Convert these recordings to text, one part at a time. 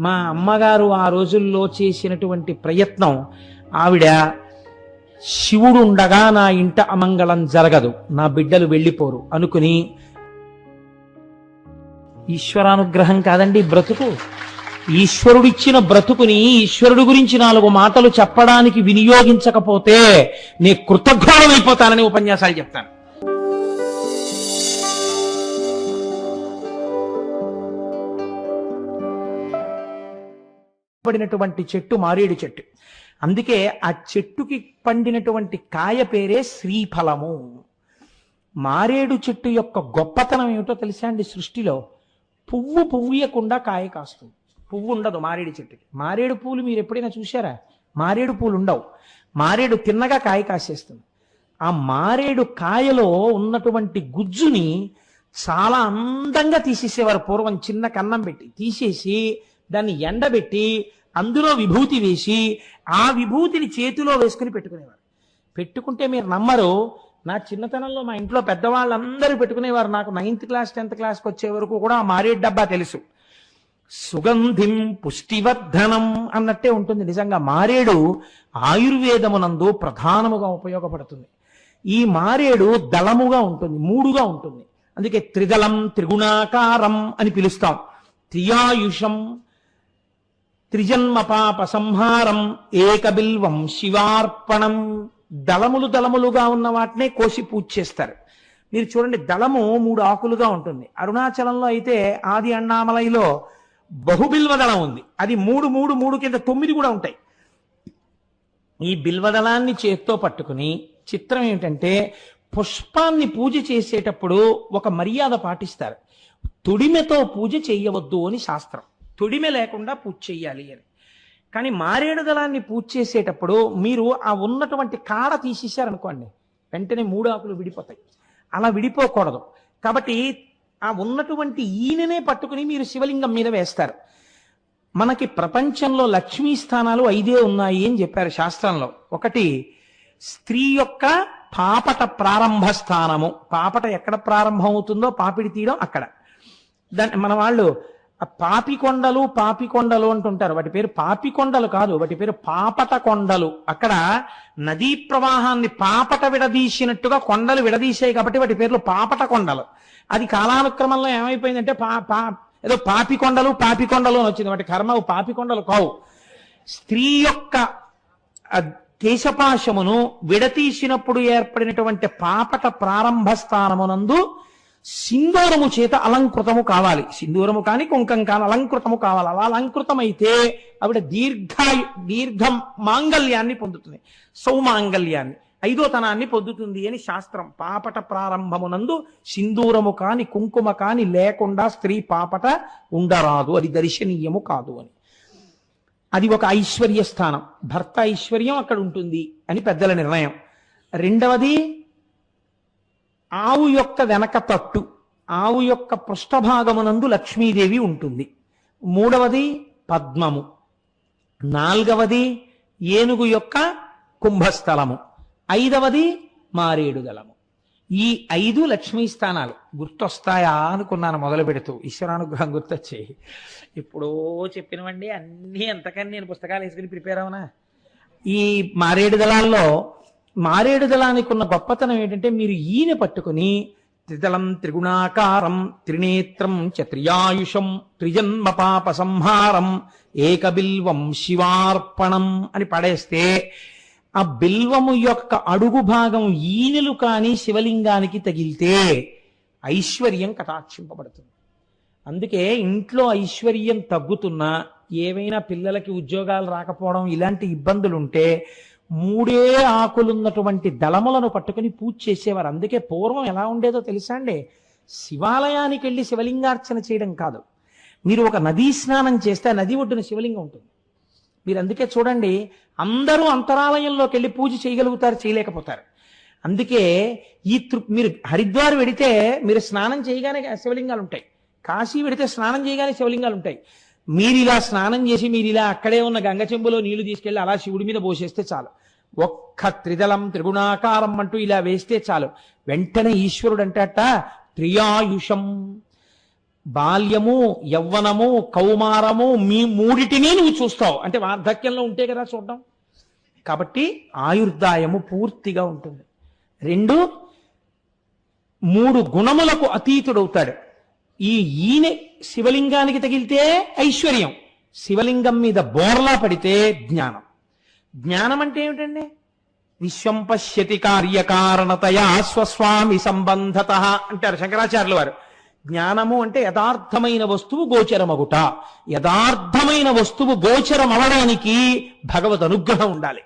మా అమ్మగారు ఆ రోజుల్లో చేసినటువంటి ప్రయత్నం, ఆవిడ శివుడు ఉండగా నా ఇంట అమంగళం జరగదు, నా బిడ్డలు వెళ్ళిపోరు అనుకుని, ఈశ్వరానుగ్రహం కాదండి బ్రతుకు. ఈశ్వరుడిచ్చిన బ్రతుకుని ఈశ్వరుడు గురించి 4 మాటలు చెప్పడానికి వినియోగించకపోతే నే కృతజ్ఞుడమైపోతానని ఉపన్యాసాలు చెప్తాను. పడినటువంటి చెట్టు మారేడు చెట్టు. అందుకే ఆ చెట్టుకి పండినటువంటి కాయ పేరే శ్రీఫలము. మారేడు చెట్టు యొక్క గొప్పతనం ఏమిటో తెలుసా అండి? సృష్టిలో పువ్వు పువ్వుయకుండా కాయ కాస్తుంది. పువ్వు ఉండదు మారేడు చెట్టుకి. మారేడు పూలు మీరు ఎప్పుడైనా చూసారా? మారేడు పూలు ఉండవు. మారేడు తిన్నగా కాయ కాసేస్తుంది. ఆ మారేడు కాయలో ఉన్నటువంటి గుజ్జుని చాలా అందంగా తీసేసేవారు పూర్వం. చిన్న కన్నం పెట్టి తీసేసి దాన్ని ఎండబెట్టి అందులో విభూతి వేసి ఆ విభూతిని చేతిలో వేసుకుని పెట్టుకునేవారు. పెట్టుకుంటే మీరు నమ్మరు, నా చిన్నతనంలో మా ఇంట్లో పెద్దవాళ్ళందరూ పెట్టుకునేవారు. నాకు 9th క్లాస్ 10th క్లాస్కి వచ్చే వరకు కూడా ఆ మారేడు డబ్బా తెలుసు. సుగంధిం పుష్టివర్ధనం అన్నట్టే ఉంటుంది. నిజంగా మారేడు ఆయుర్వేదమునందు ప్రధానముగా ఉపయోగపడుతుంది. ఈ మారేడు దళముగా ఉంటుంది, 3గా ఉంటుంది. అందుకే త్రిదళం త్రిగుణాకారం అని పిలుస్తాం. త్రియాయుషం త్రిజన్మ పాప సంహారం ఏకబిల్వం శివార్పణం. దళములుగా ఉన్న వాటినే కోసి పూజ చేస్తారు. మీరు చూడండి, దళము 3 ఆకులుగా ఉంటుంది. అరుణాచలంలో అయితే ఆది అన్నామలైలో బహుబిల్వదళం ఉంది. అది 3 కింద 9 కూడా ఉంటాయి. ఈ బిల్వదళాన్ని చేత్తో పట్టుకుని, చిత్రం ఏమిటంటే పుష్పాన్ని పూజ చేసేటప్పుడు ఒక మర్యాద పాటిస్తారు. తొడిమెతో పూజ చెయ్యవద్దు అని శాస్త్రం. తొడిమె లేకుండా పూజ చెయ్యాలి అని. కానీ మారేడు దళాన్ని పూజ చేసేటప్పుడు మీరు ఆ ఉన్నటువంటి కాడ తీసేశారనుకోండి, వెంటనే 3 ఆకులు విడిపోతాయి. అలా విడిపోకూడదు. కాబట్టి ఆ ఉన్నటువంటి ఈయననే పట్టుకుని మీరు శివలింగం మీద వేస్తారు. మనకి ప్రపంచంలో లక్ష్మీ స్థానాలు 5 ఉన్నాయి అని చెప్పారు శాస్త్రంలో. ఒకటి స్త్రీ యొక్క పాపట ప్రారంభ స్థానము. పాపట ఎక్కడ ప్రారంభం అవుతుందో పాపిడి తీయడం అక్కడ. దాన్ని మన వాళ్ళు పాపికొండలు అంటుంటారు. వాటి పేరు పాపికొండలు కాదు, వాటి పేరు పాపట కొండలు. అక్కడ నదీ ప్రవాహాన్ని పాపట విడదీసినట్టుగా కొండలు విడదీసాయి కాబట్టి వాటి పేర్లు పాపట కొండలు. అది కాలానుక్రమంలో ఏమైపోయిందంటే ఏదో పాపికొండలు అని వచ్చింది. వాటి కర్మ పాపికొండలు కావు. స్త్రీ యొక్క కేశపాశమును విడతీసినప్పుడు ఏర్పడినటువంటి పాపట ప్రారంభ స్థానమునందు సింధూరము చేత అలంకృతము కావాలి. సింధూరము కానీ కుంకం కానీ అలంకృతము కావాలి. అలా అలంకృతమైతే ఆవిడ దీర్ఘ మాంగళ్యాన్ని పొందుతుంది, సౌమాంగళ్యాన్ని, 5వ పొందుతుంది అని శాస్త్రం. పాపట ప్రారంభమునందు సింధూరము కాని కుంకుమ కాని లేకుండా స్త్రీ పాపట ఉండరాదు, అది దర్శనీయము కాదు అని. అది ఒక ఐశ్వర్య స్థానం. భర్త ఐశ్వర్యం అక్కడ ఉంటుంది అని పెద్దల నిర్ణయం. 2వది ఆవు యొక్క వెనక తట్టు, ఆవు యొక్క పృష్ఠభాగమునందు లక్ష్మీదేవి ఉంటుంది. 3వది పద్మము. 4వది ఏనుగు యొక్క కుంభస్థలము. 5వది మారేడు దళము. ఈ 5 లక్ష్మీ స్థానాలు గుర్తొస్తాయా అనుకున్నాను మొదలు పెడుతూ. ఈశ్వరానుగ్రహం గుర్తొచ్చాయి. ఇప్పుడో చెప్పినవండి అన్నీ. ఎంతకని నేను పుస్తకాలు వేసుకుని ప్రిపేర్ అవునా? ఈ మారేడు దళాల్లో మారేడు దళానికి ఉన్న గొప్పతనం ఏంటంటే, మీరు ఈయన పట్టుకుని త్రిదళం త్రిగుణాకారం త్రినేత్రం త్రియాయుషం త్రిజన్మ పాప సంహారం ఏకబిల్వం శివార్పణం అని పడేస్తే ఆ బిల్వము యొక్క అడుగు భాగం ఈనెలు కానీ శివలింగానికి తగిలితే ఐశ్వర్యం కటాక్షింపబడుతుంది. అందుకే ఇంట్లో ఐశ్వర్యం తగ్గుతున్నా, ఏవైనా పిల్లలకి ఉద్యోగాలు రాకపోవడం ఇలాంటి ఇబ్బందులుంటే 3 ఆకులున్నటువంటి దళములను పట్టుకుని పూజ చేసేవారు. అందుకే పూర్వం ఎలా ఉండేదో తెలుసా అండి? శివాలయానికి వెళ్ళి శివలింగార్చన చేయడం కాదు. మీరు ఒక నదీ స్నానం చేస్తే ఆ నది ఒడ్డున శివలింగం ఉంటుంది. మీరు అందుకే చూడండి, అందరూ అంతరాలయంలోకి వెళ్ళి పూజ చేయగలుగుతారు, చేయలేకపోతారు. అందుకే మీరు హరిద్వార్ వెడితే మీరు స్నానం చేయగానే శివలింగాలు ఉంటాయి. కాశీ వెడితే స్నానం చేయగానే శివలింగాలు ఉంటాయి. మీరు ఇలా స్నానం చేసి మీరు ఇలా అక్కడే ఉన్న గంగ చెంబులో నీళ్లు తీసుకెళ్లి అలా శివుడి మీద పోసేస్తే చాలు. ఒక్క త్రిదళం త్రిగుణాకారం అంటూ ఇలా వేస్తే చాలు. వెంటనే ఈశ్వరుడు అంటట త్రియాయుషం. బాల్యము, యవ్వనము, కౌమారము, మీ మూడిటిని నువ్వు చూస్తావు. అంటే వార్ధక్యంలో ఉంటే కదా చూడడం. కాబట్టి ఆయుర్దాయము పూర్తిగా ఉంటుంది. 2, 3 గుణములకు అతీతుడవుతాడు. ఈయన శివలింగానికి తగిలితే ఐశ్వర్యం, శివలింగం మీద బోర్లా పడితే జ్ఞానం. జ్ఞానం అంటే ఏమిటండి? విశ్వం పశ్యతి కార్యకారణతయా స్వస్వామి సంబంధత అంటారు శంకరాచార్యుల వారు. జ్ఞానము అంటే యథార్థమైన వస్తువు గోచరమగుట. యథార్థమైన వస్తువు గోచరం అవడానికి భగవద్ అనుగ్రహం ఉండాలి.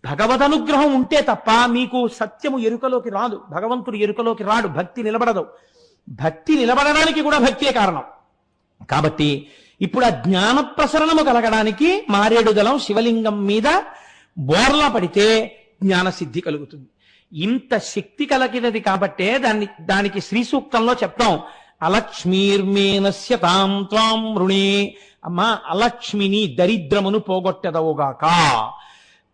భగవద్ అనుగ్రహం ఉంటే తప్ప మీకు సత్యము ఎరుకలోకి రాదు, భగవంతుడు ఎరుకలోకి రాడు, భక్తి నిలబడదు. భక్తి నిలబడడానికి కూడా భక్తే కారణం. కాబట్టి ఇప్పుడు ఆ జ్ఞాన ప్రసరణము కలగడానికి మారేడు దళం శివలింగం మీద బోర్లా పడితే జ్ఞాన సిద్ధి కలుగుతుంది. ఇంత శక్తి కలిగినది కాబట్టే దానికి శ్రీ సూక్తంలో చెప్తాం, అలక్ష్మీర్మేనస్య తాం త్వాం రుణే. అమ్మా, అలక్ష్మిని దరిద్రమును పోగొట్టెదవుగాక.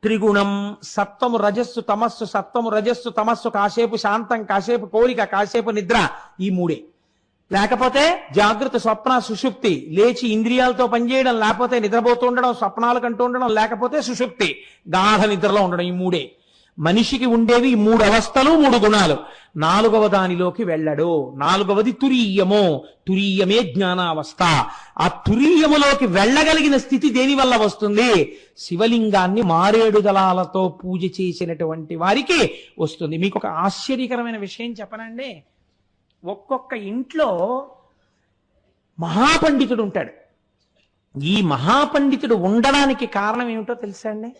త్రిగుణం, సత్వము రజస్సు తమస్సు, సత్వము రజస్సు తమస్సు, కాసేపు శాంతం, కాసేపు కోరిక, కాసేపు నిద్ర, ఈ 3. లేకపోతే జాగృత, స్వప్న, సుషుప్తి. లేచి ఇంద్రియాలతో పనిచేయడం, లేకపోతే నిద్రపోతూ ఉండడం, స్వప్నాలు కంటూ ఉండడం, లేకపోతే సుషుప్తి, గాఢ నిద్రలో ఉండడం, ఈ 3. మనిషికి ఉండేవి 3 అవస్థలు, 3 గుణాలు. 4వ దానిలోకి వెళ్ళడు. 4వది తురీయము. తురీయమే జ్ఞానావస్థ. ఆ తురీయములోకి వెళ్ళగలిగిన స్థితి దేని వల్ల వస్తుంది? శివలింగాన్ని మారేడు దళాలతో పూజ చేసినటువంటి వారికి వస్తుంది. మీకు ఒక ఆశ్చర్యకరమైన విషయం చెప్పనండి. ఒక్కొక్క ఇంట్లో మహాపండితుడు ఉంటాడు. ఈ మహాపండితుడు ఉండడానికి కారణం ఏమిటో తెలుసా అండి?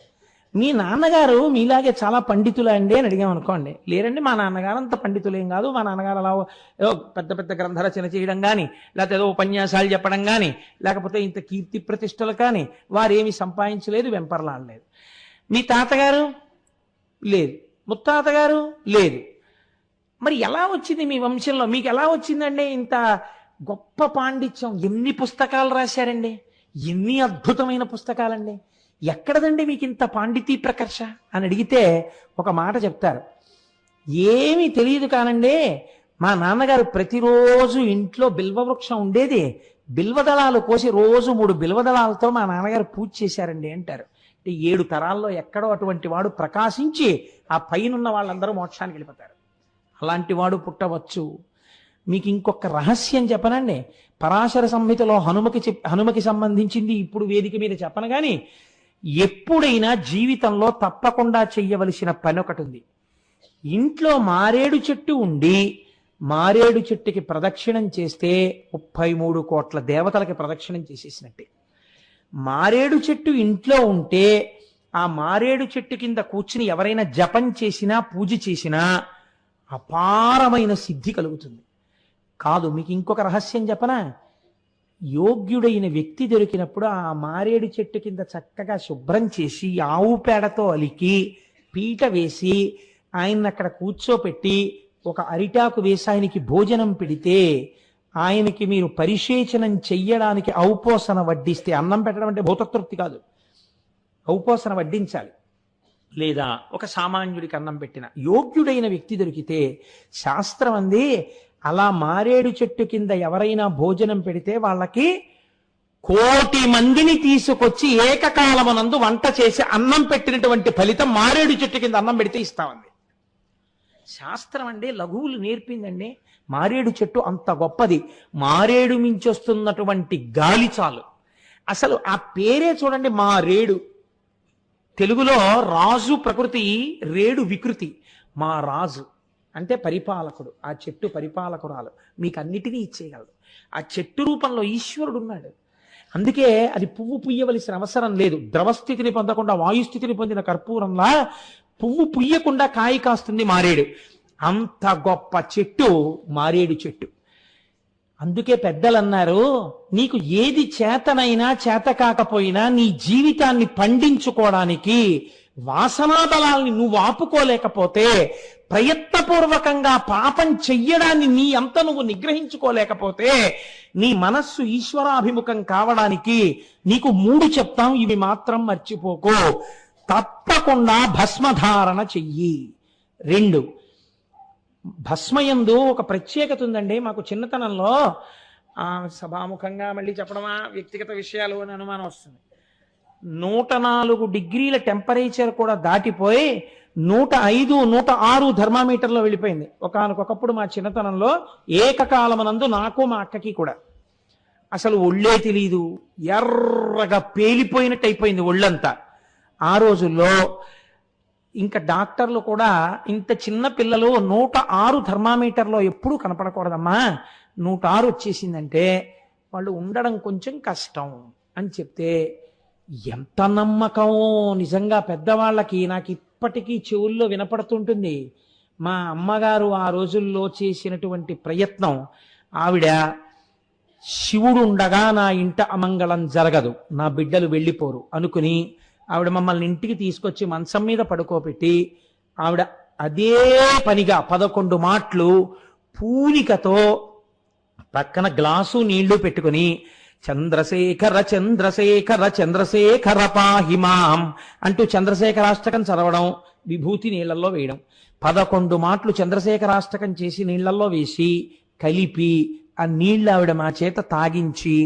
మీ నాన్నగారు మీలాగే చాలా పండితులా అండి అని అడిగామనుకోండి, లేరండి మా నాన్నగారు అంత పండితులేం కాదు, మా నాన్నగారు అలా ఏదో పెద్ద పెద్ద గ్రంథ రచన చేయడం కానీ, లేకపోతే ఏదో ఉపన్యాసాలు చెప్పడం కానీ, లేకపోతే ఇంత కీర్తి ప్రతిష్టలు కానీ వారేమి సంపాదించలేదు, వెంపర్లాడలేదు. మీ తాతగారు లేదు, ముత్తాతగారు లేదు. మరి ఎలా వచ్చింది మీ వంశంలో? మీకు ఎలా వచ్చిందండి ఇంత గొప్ప పాండిత్యం? ఎన్ని పుస్తకాలు రాశారండి, ఎన్ని అద్భుతమైన పుస్తకాలండి, ఎక్కడదండి మీకు ఇంత పాండితీ ప్రకర్ష అని అడిగితే ఒక మాట చెప్తారు, ఏమీ తెలియదు కానండి, మా నాన్నగారు ప్రతిరోజు ఇంట్లో బిల్వవృక్షం ఉండేది, బిల్వదళాలు కోసి రోజు 3 బిల్వదళాలతో మా నాన్నగారు పూజ చేశారండి అంటారు. అంటే 7 తరాల్లో ఎక్కడో అటువంటి వాడు ప్రకాశించి ఆ పైనున్న వాళ్ళందరూ మోక్షానికి వెళ్ళిపోతారు. అలాంటి వాడు పుట్టవచ్చు. మీకు ఇంకొక రహస్యం చెప్పనండి. పరాశర సంహితలో హనుమకి సంబంధించింది ఇప్పుడు వేదిక మీద చెప్పను కానీ, ఎప్పుడైనా జీవితంలో తప్పకుండా చెయ్యవలసిన పని ఒకటి ఉంది. ఇంట్లో మారేడు చెట్టు ఉండి మారేడు చెట్టుకి ప్రదక్షిణం చేస్తే 33 కోట్ల దేవతలకి ప్రదక్షిణం చేసేసినట్టే. మారేడు చెట్టు ఇంట్లో ఉంటే ఆ మారేడు చెట్టు కింద కూర్చుని ఎవరైనా జపం చేసినా పూజ చేసినా అపారమైన సిద్ధి కలుగుతుంది. కాదు, మీకు ఇంకొక రహస్యం చెప్పనా? యోగ్యుడైన వ్యక్తి దొరికినప్పుడు ఆ మారేడు చెట్టు కింద చక్కగా శుభ్రం చేసి ఆవు పేడతో అలికి పీట వేసి ఆయన్ని అక్కడ కూర్చోపెట్టి ఒక అరిటాకు వేసి ఆయనకి భోజనం పెడితే, ఆయనకి మీరు పరిశేచనం చెయ్యడానికి ఔపోసన వడ్డిస్తే, అన్నం పెట్టడం అంటే భూతతృప్తి కాదు, ఔపోసన వడ్డించాలి. లేదా ఒక సామాన్యుడికి అన్నం పెట్టిన యోగ్యుడైన వ్యక్తి దొరికితే శాస్త్రం అంది, అలా మారేడు చెట్టు కింద ఎవరైనా భోజనం పెడితే వాళ్ళకి 1,000,000 మందిని తీసుకొచ్చి ఏకకాలమునందు వంట చేసి అన్నం పెట్టినటువంటి ఫలితం మారేడు చెట్టు కింద అన్నం పెడితే ఇస్తామండి. శాస్త్రం అండి లఘువులు నేర్పిందండి. మారేడు చెట్టు అంత గొప్పది. మారేడు మించొస్తున్నటువంటి గాలి చాలు. అసలు ఆ పేరే చూడండి, మారేడు. తెలుగులో రాజు ప్రకృతి, రేడు వికృతి. మా రాజు అంటే పరిపాలకుడు, ఆ చెట్టు పరిపాలకురాలు, మీకు అన్నిటినీ ఇచ్చేయగలడు. ఆ చెట్టు రూపంలో ఈశ్వరుడు ఉన్నాడు. అందుకే అది పువ్వు పుయ్యవలసిన అవసరం లేదు. ద్రవస్థితిని పొందకుండా వాయుస్థితిని పొందిన కర్పూరంలా పువ్వు పుయ్యకుండా కాయ కాస్తుంది మారేడు. అంత గొప్ప చెట్టు మారేడు చెట్టు. అందుకే పెద్దలు అన్నారు, నీకు ఏది చేతనైనా చేత కాకపోయినా నీ జీవితాన్ని పండించుకోవడానికి వాసనా బలాల్ని నువ్వు ఆపుకోలేకపోతే, ప్రయత్నపూర్వకంగా పాపం చెయ్యడాన్ని నీ అంత నువ్వు నిగ్రహించుకోలేకపోతే, నీ మనస్సు ఈశ్వరాభిముఖం కావడానికి నీకు 3 చెప్తాం, ఇవి మాత్రం మర్చిపోకో. తప్పకుండా భస్మధారణ చెయ్యి. 2, భస్మయందు ఒక ప్రత్యేకత ఉందండి. మాకు చిన్నతనంలో ఆ సభాముఖంగా మళ్ళీ చెప్పడమా వ్యక్తిగత విషయాలు అని అనుమానం వస్తుంది. 104 డిగ్రీల టెంపరేచర్ కూడా దాటిపోయి 105, 106 థర్మామీటర్లో వెళ్ళిపోయింది. ఒకనకొకప్పుడు మా చిన్నతనంలో ఏకకాలమనందు నాకు మా అక్కకి కూడా అసలు ఒళ్ళే తెలీదు, ఎర్రగా పేలిపోయినట్టు అయిపోయింది ఒళ్ళంతా. ఆ రోజుల్లో ఇంకా డాక్టర్లు కూడా ఇంత చిన్న పిల్లలు 106 థర్మామీటర్లో ఎప్పుడూ కనపడకూడదమ్మా, 106 వచ్చేసిందంటే వాళ్ళు ఉండడం కొంచెం కష్టం అని చెప్తే ఎంత నమ్మకం నిజంగా పెద్దవాళ్ళకి. నాకు ఇప్పటికీ చెవుల్లో వినపడుతుంటుంది. మా అమ్మగారు ఆ రోజుల్లో చేసినటువంటి ప్రయత్నం. ఆవిడ శివుడు ఉండగా నా ఇంట అమంగళం జరగదు, నా బిడ్డలు వెళ్ళిపోరు అనుకుని ఆవిడ మమ్మల్ని ఇంటికి తీసుకొచ్చి మంచం మీద పడుకోబెట్టి ఆవిడ అదే పనిగా 11 మాటలు పూనికతో పక్కన గ్లాసు నీళ్లు పెట్టుకుని చంద్రశేఖర చంద్రశేఖర చంద్రశేఖర పాహిమాం అంటూ చంద్రశేఖరాష్టకం చదవడం, విభూతి నీళ్లలో వేయడం. 11 మాటలు చంద్రశేఖరాష్టకం చేసి నీళ్లలో వేసి కలిపి ఆ నీళ్లు ఆవిడ మా చేత తాగించి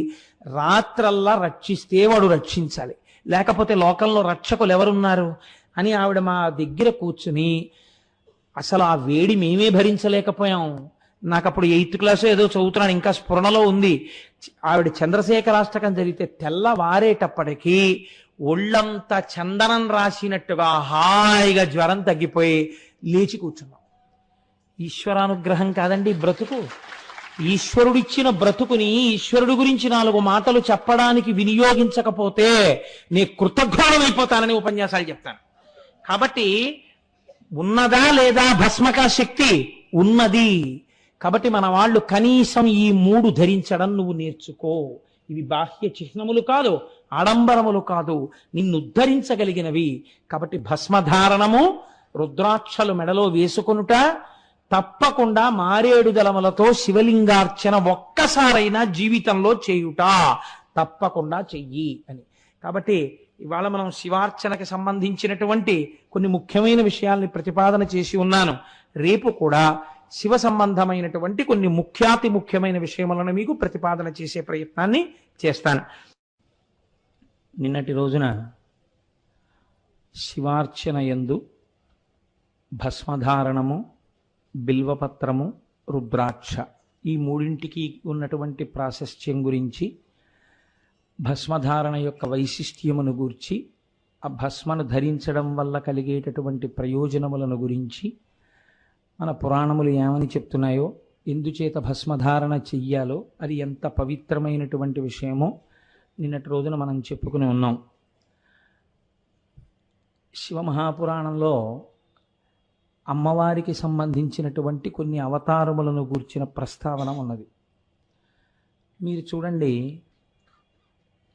రాత్రల్లా రక్షిస్తే వాడు రక్షించాలి, లేకపోతే లోకంలో రక్షకులు ఎవరున్నారు అని ఆవిడ మా దగ్గర కూర్చుని అసలు ఆ వేడి మేమే భరించలేకపోయాం. నాకు అప్పుడు 8th క్లాస్ ఏదో చదువుతున్నాను, ఇంకా స్ఫురణలో ఉంది. ఆవిడ చంద్రశేఖరాష్టకం జరిగితే తెల్లవారేటప్పటికీ ఒళ్ళంతా చందనం రాసినట్టుగా హాయిగా జ్వరం తగ్గిపోయి లేచి కూర్చున్నాం. ఈశ్వరానుగ్రహం కాదండి బ్రతుకు. ఈశ్వరుడిచ్చిన బ్రతుకుని ఈశ్వరుడు గురించి 4 మాటలు చెప్పడానికి వినియోగించకపోతే నే కృతజ్ఞుడమైపోతానని ఉపన్యాసాలు చెప్తాను. కాబట్టి ఉన్నదా లేదా భస్మక శక్తి? ఉన్నది. కాబట్టి మన వాళ్ళు కనీసం ఈ 3 ధరించడం నువ్వు నేర్చుకో. ఇవి బాహ్య చిహ్నములు కాదు, ఆడంబరములు కాదు, నిన్ను ఉద్ధరించగలిగినవి. కాబట్టి భస్మధారణము, రుద్రాక్షలు మెడలో వేసుకొనుట, తప్పకుండా మారేడు దళములతో శివలింగార్చన ఒక్కసారైనా జీవితంలో చేయుట తప్పకుండా చెయ్యి అని. కాబట్టి ఇవాళ మనం శివార్చనకి సంబంధించినటువంటి కొన్ని ముఖ్యమైన విషయాల్ని ప్రతిపాదన చేసి ఉన్నాను. రేపు కూడా శివ సంబంధమైనటువంటి కొన్ని ముఖ్యాతి ముఖ్యమైన విషయములను మీకు ప్రతిపాదన చేసే ప్రయత్నాన్ని చేస్తాను. నిన్నటి రోజున శివార్చన యందు భస్మధారణము, బిల్వపత్రము, రుద్రాక్ష ఈ 3ంటికి ఉన్నటువంటి ప్రాశస్త్యం గురించి, భస్మధారణ యొక్క వైశిష్ట్యమును గూర్చి, ఆ భస్మను ధరించడం వల్ల కలిగేటటువంటి ప్రయోజనములను గురించి, మన పురాణములు ఏమని చెప్తున్నాయో, ఎందుచేత భస్మధారణ చెయ్యాలో, అది ఎంత పవిత్రమైనటువంటి విషయమో నిన్నటి రోజున మనం చెప్పుకుని ఉన్నాం. శివమహాపురాణంలో అమ్మవారికి సంబంధించినటువంటి కొన్ని అవతారములను గూర్చిన ప్రస్తావన ఉన్నది. మీరు చూడండి,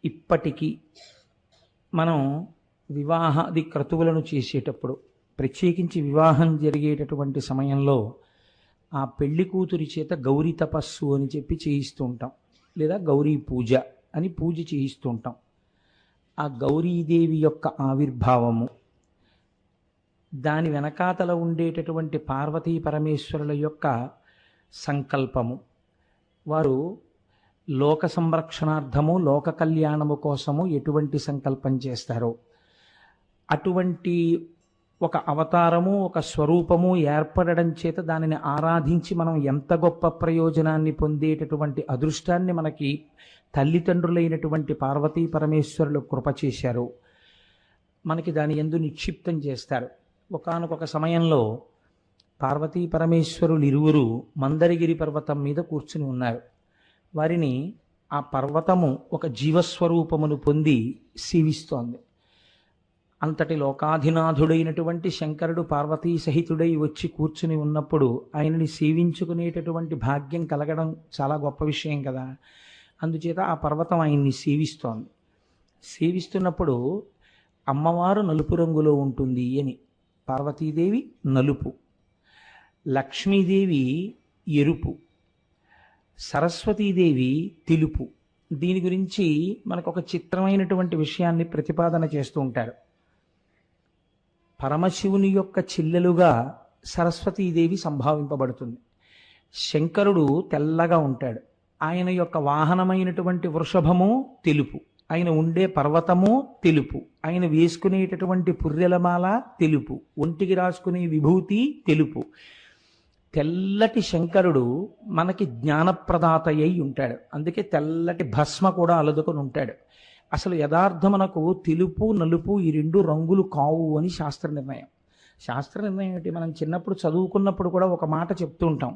ఇప్పటికీ మనం వివాహాది క్రతువులను చేసేటప్పుడు, ప్రత్యేకించి వివాహం జరిగేటటువంటి సమయంలో ఆ పెళ్లి కూతురి చేత గౌరీ తపస్సు అని చెప్పి చేయిస్తూ ఉంటాం, లేదా గౌరీ పూజ అని పూజ చేయిస్తూ ఉంటాం. ఆ గౌరీదేవి యొక్క ఆవిర్భావము, దాని వెనకాతల ఉండేటటువంటి పార్వతీ పరమేశ్వరుల యొక్క సంకల్పము, వారు లోక సంరక్షణార్థము, లోక కళ్యాణము కోసము ఎటువంటి సంకల్పం చేస్తారో అటువంటి ఒక అవతారము, ఒక స్వరూపము ఏర్పడడం చేత దానిని ఆరాధించి మనం ఎంత గొప్ప ప్రయోజనాన్ని పొందేటటువంటి అదృష్టాన్ని మనకి తల్లిదండ్రులైనటువంటి పార్వతీ పరమేశ్వరులు కృప చేశారు. మనకి దాని యందు నిక్షిప్తం చేస్తారు. ఒకానొక సమయంలో పార్వతీ పరమేశ్వరులు ఇరువురు మందరగిరి పర్వతం మీద కూర్చుని ఉన్నారు. వారిని ఆ పర్వతము ఒక జీవస్వరూపమును పొంది సేవిస్తోంది. అంతటి లోకాధినాథుడైనటువంటి శంకరుడు పార్వతీ సహితుడై వచ్చి కూర్చుని ఉన్నప్పుడు ఆయనని సేవించుకునేటటువంటి భాగ్యం కలగడం చాలా గొప్ప విషయం కదా. అందుచేత ఆ పర్వతం ఆయన్ని సేవిస్తోంది. సేవిస్తున్నప్పుడు అమ్మవారు నలుపు రంగులో ఉంటుంది అని, పార్వతీదేవి నలుపు, లక్ష్మీదేవి ఎరుపు, సరస్వతీదేవి తెలుపు. దీని గురించి మనకు ఒక చిత్రమైనటువంటి విషయాన్ని ప్రతిపాదన చేస్తూ ఉంటారు. పరమశివుని యొక్క చెల్లెలుగా సరస్వతీదేవి సంభావింపబడుతుంది. శంకరుడు తెల్లగా ఉంటాడు, ఆయన యొక్క వాహనమైనటువంటి వృషభము తెలుపు, ఆయన ఉండే పర్వతము తెలుపు, ఆయన వేసుకునేటటువంటి పుర్రెలమాల తెలుపు, ఒంటికి రాసుకునే విభూతి తెలుపు. తెల్లటి శంకరుడు మనకి జ్ఞానప్రదాత అయి ఉంటాడు. అందుకే తెల్లటి భస్మ కూడా అలదుకొని ఉంటాడు. అసలు యథార్థమునకు తెలుపు నలుపు ఈ రెండు రంగులు కావు అని శాస్త్ర నిర్ణయం. శాస్త్ర నిర్ణయం ఏంటి? మనం చిన్నప్పుడు చదువుకున్నప్పుడు కూడా ఒక మాట చెప్తూ ఉంటాం.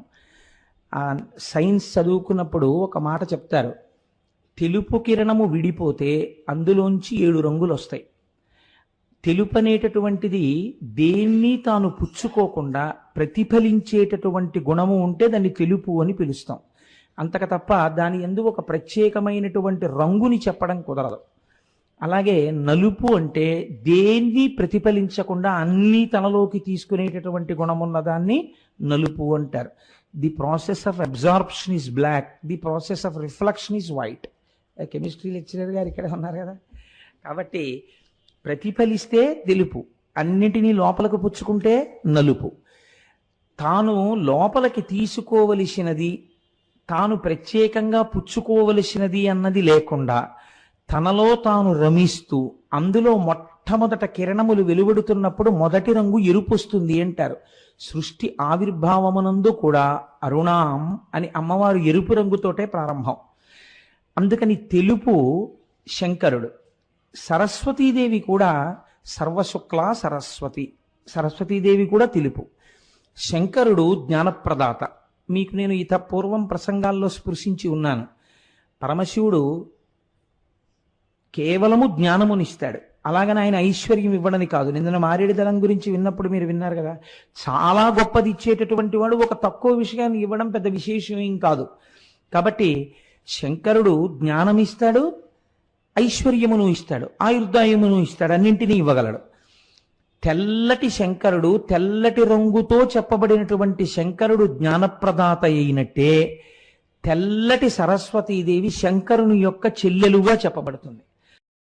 సైన్స్ చదువుకున్నప్పుడు ఒక మాట చెప్తారు, తెలుపు కిరణము విడిపోతే అందులోంచి 7 రంగులు వస్తాయి. తెలుపు అనేటటువంటిది దేన్ని తాను పుచ్చుకోకుండా ప్రతిఫలించేటటువంటి గుణము ఉంటే దాన్ని తెలుపు అని పిలుస్తాం. అంతక తప్ప దాని యందు ఒక ప్రత్యేకమైనటువంటి రంగుని చెప్పడం కుదరదు. అలాగే నలుపు అంటే దేన్ని ప్రతిఫలించకుండా అన్నీ తనలోకి తీసుకునేటటువంటి గుణమున్న దాన్ని నలుపు అంటారు. The process of absorption is black, the process of reflection is white. Chemistry lecturer గారు ఇక్కడ ఉన్నారు కదా. కాబట్టి ప్రతిఫలిస్తే తెలుపు, అన్నిటినీ లోపలికి పుచ్చుకుంటే నలుపు. తాను లోపలికి తీసుకోవలసినది, తాను ప్రత్యేకంగా పుచ్చుకోవలసినది అన్నది లేకుండా తనలో తాను రమిస్తూ అందులో మొట్టమొదట కిరణములు వెలువడుతున్నప్పుడు మొదటి రంగు ఎరుపు వస్తుంది అంటారు. సృష్టి ఆవిర్భావమునందు కూడా అరుణాం అని అమ్మవారు ఎరుపు రంగుతోటే ప్రారంభం. అందుకని తెలుపు శంకరుడు. సరస్వతీదేవి కూడా సర్వశుక్ల సరస్వతి, సరస్వతీదేవి కూడా తెలుపు. శంకరుడు జ్ఞానప్రదాత. మీకు నేను ఇత పూర్వం ప్రసంగాల్లో స్పృశించి ఉన్నాను. పరమశివుడు కేవలము జ్ఞానమునిస్తాడు, అలాగని ఆయన ఐశ్వర్యం ఇవ్వడని కాదు. నిన్న మారేడు దళం గురించి విన్నప్పుడు మీరు విన్నారు కదా, చాలా గొప్పది ఇచ్చేటటువంటి వాడు ఒక తక్కువ విషయాన్ని ఇవ్వడం పెద్ద విశేషం ఏం కాదు. కాబట్టి శంకరుడు జ్ఞానమిస్తాడు, ఐశ్వర్యమును ఇస్తాడు, ఆయుర్దాయమును ఇస్తాడు, అన్నింటినీ ఇవ్వగలడు. తెల్లటి శంకరుడు, తెల్లటి రంగుతో చెప్పబడినటువంటి శంకరుడు జ్ఞానప్రదాత అయినట్టే తెల్లటి సరస్వతీదేవి శంకరుని యొక్క చెల్లెలుగా చెప్పబడుతుంది.